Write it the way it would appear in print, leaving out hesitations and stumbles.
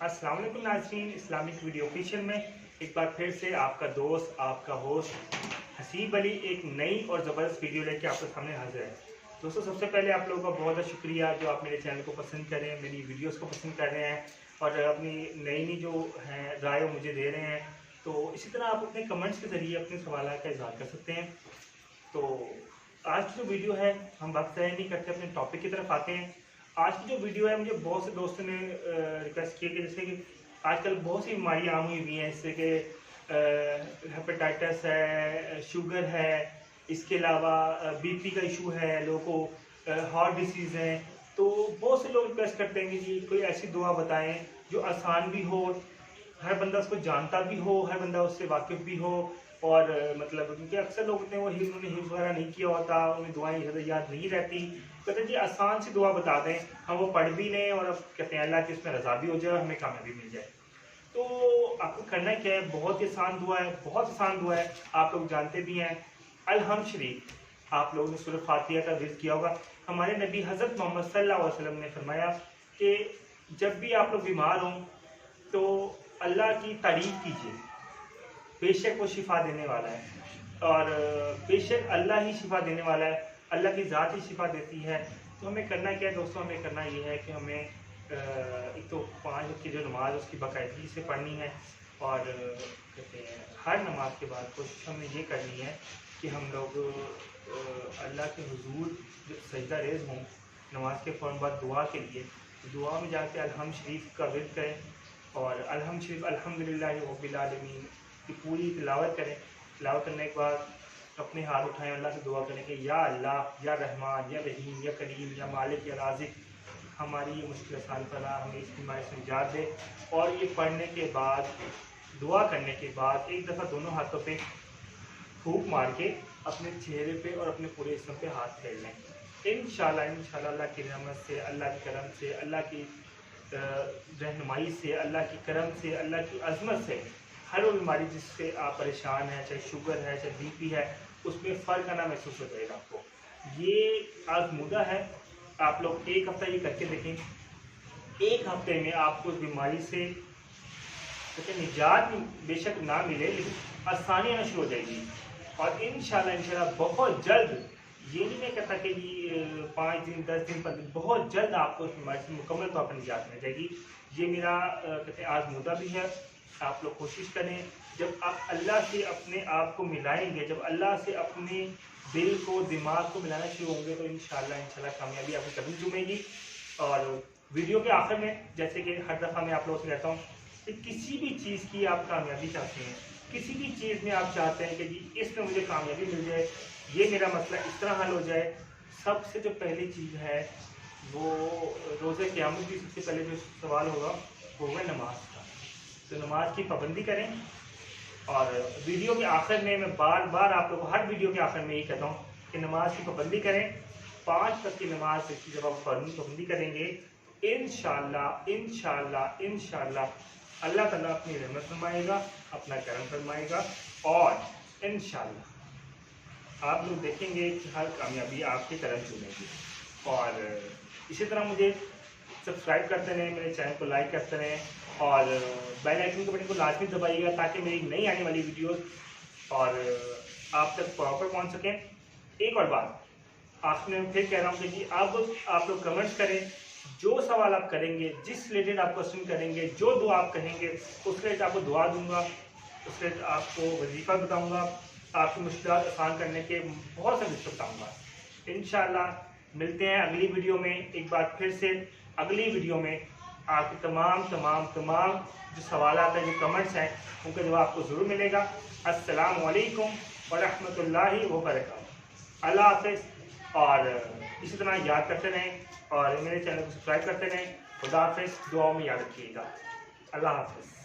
अस्सलाम वालेकुम नाज़रीन, इस्लामिक वीडियो ऑफिशियल में एक बार फिर से आपका दोस्त, आपका होस्ट हसीब अली एक नई और ज़बरदस्त वीडियो लेके आपके सामने हाजिर है। दोस्तों, सबसे पहले आप लोगों का बहुत बहुत शुक्रिया जो आप मेरे चैनल को पसंद कर रहे हैं, मेरी वीडियोस को पसंद कर रहे हैं और अपनी नई जो हैं राय मुझे दे रहे हैं। तो इसी तरह आप अपने कमेंट्स के ज़रिए अपने सवाल का इज़हार कर सकते हैं। तो आज की जो वीडियो है, हम वक्त ज़ाया नहीं करते, अपने टॉपिक की तरफ आते हैं। आज की जो वीडियो है, मुझे बहुत से दोस्तों ने रिक्वेस्ट की कि जैसे कि आजकल बहुत सी बीमारियाँ आम हुई हुई हैं, जैसे कि हेपेटाइटिस है, शुगर है, इसके अलावा बीपी का इशू है, लोगों को हार्ट डिसीज़ हैं। तो बहुत से लोग रिक्वेस्ट करते हैं कि जी कोई ऐसी दुआ बताएं जो आसान भी हो, हर बंदा उसको जानता भी हो, हर बंदा उससे वाकिफ़ भी हो। और मतलब क्योंकि अक्सर लोग होते हैं उन्होंने हिफ्ज़ वगैरह नहीं किया होता, उन्हें दुआएं ज़्यादा याद नहीं रहती। कहते हैं जी आसान सी दुआ बता दें, हम वो पढ़ भी लें और अब कहते हैं अल्लाह की उसमें रज़ा भी हो जाए और हमें कामयाबी मिल जाए। तो आपको करना क्या है, बहुत ही आसान दुआ है, बहुत आसान दुआ है, आप लोग जानते भी हैं। अलहम्द शरीफ आप लोगों ने सूरह फातिहा का जिक्र किया होगा। हमारे नबी हज़रत मोहम्मद सल्लल्लाहु अलैहि वसल्लम ने फरमाया कि जब भी आप लोग बीमार हों तो अल्लाह की तारीफ़ कीजिए, बेशक वो शिफा देने वाला है और बेशक अल्लाह ही शिफा देने वाला है, अल्लाह की ज़ात ही शिफा देती है। तो हमें करना क्या है दोस्तों, हमें करना ये है कि हमें एक तो 5 वक्त की जो नमाज़ उसकी बाकायदगी से पढ़नी है और कहते हैं हर नमाज के बाद कोशिश हमें ये करनी है कि हम लोग अल्लाह के हुजूर जब सजदा रेज़ हों नमाज के फ़ौरन बाद दुआ के लिए, दुआ में जाके अलहम्द शरीफ का विर्द करें और अलहम्द शरीफ अल्हम्दुलिल्लाहि रब्बिल आलमीन की पूरी तिलावत करें। तिलावत करने के बाद अपने हाथ उठाएं, अल्लाह से दुआ करें कि या अल्लाह, या रहमान, या रहीम, या करीम, या मालिक, या राज़िक, हमारी ये मुश्किल आसान फरमा, हमें इस बीमारी से निजात दे। और ये पढ़ने के बाद, दुआ करने के बाद एक दफ़ा दोनों हाथों पे फूंक मार के अपने चेहरे पे और अपने पूरे जिस्म पे हाथ फेर लें। इंशाल्लाह अल्लाह की रहमत से, अल्लाह के करम से, अल्लाह की रहनुमाई से, अल्लाह की करम से, अल्लाह की अज़मत से हर वो बीमारी जिससे आप परेशान हैं, चाहे शुगर है, चाहे बीपी है, उसमें फ़र्क आना महसूस हो जाएगा आपको। ये आज़मूदा है, आप लोग एक हफ़्ता ये करके देखें। एक हफ़्ते में आपको उस बीमारी से निजात बेशक ना मिले लेकिन आसानी आना शुरू हो जाएगी और इंशाल्लाह बहुत जल्द, ये नहीं मैं कहता कि जी 5 दिन 10 दिन 15 दिन, बहुत जल्द आपको उस बीमारी से मुकम्मल तौर पर निजात मिल जाएगी। ये मेरा कहते हैं आज़मूदा भी है। आप लोग कोशिश करें, जब आप अल्लाह से अपने आप को मिलाएंगे, जब अल्लाह से अपने दिल को, दिमाग को मिलाना शुरू होंगे तो इंशाल्लाह कामयाबी आपकी कभी जुमेगी। और वीडियो के आखिर में जैसे कि हर दफ़ा मैं आप लोगों से कहता हूँ कि किसी भी चीज़ की आप कामयाबी चाहते हैं, किसी भी चीज़ में आप चाहते हैं कि जी इसमें मुझे कामयाबी मिल जाए, ये मेरा मसला इस तरह हल हो जाए, सबसे जो पहली चीज़ है वो रोज़े क़यामत की सबसे पहले जो सवाल होगा वो है नमाज का। तो नमाज की पाबंदी करें। और वीडियो के आखिर में मैं बार बार आप लोगों को हर वीडियो के आखिर में यही कहता हूँ कि नमाज की पाबंदी करें। 5 वक्त की नमाज की जब आप पाबंदी करेंगे इंशाल्लाह अल्लाह ताला अपनी रहमत फरमाएगा, अपना करम फरमाएगा और इंशाल्लाह आप लोग देखेंगे कि हर कामयाबी आपके तरफ चुनेगी। और इसी तरह मुझे सब्सक्राइब करते रहें, मेरे चैनल को लाइक करते रहें और बेल आइकन के बटन को लाजमी दबाइएगा ताकि मेरी नई आने वाली वीडियोस और आप तक प्रॉपर पहुंच सकें। एक और बात आखिर में फिर कह रहा हूं कि जी अब आप लोग कमेंट्स करें, जो सवाल आप करेंगे, जिस रिलेटेड आप क्वेश्चन करेंगे, जो दुआ आप कहेंगे उस रिलेटेड आपको दुआ दूंगा, उस रिलेटेड आपको वजीफ़ा बताऊँगा, आपकी मुश्किलात आसान करने के बहुत से नुस्खे बताऊँगा। इंशाल्लाह मिलते हैं अगली वीडियो में। एक बार फिर से अगली वीडियो में आपके तमाम जो सवालात हैं, जो कमेंट्स हैं, उनका जवाब आपको ज़रूर मिलेगा। अस्सलामु अलैकुम व रहमतुल्लाहि व बरकातहू। अल्लाह हाफ़िज़। और इसी तरह याद करते रहें और मेरे चैनल को सब्सक्राइब करते रहें। खुदा हाफ़िज़। दुआओं में याद रखिएगा। अल्लाह हाफ़िज़।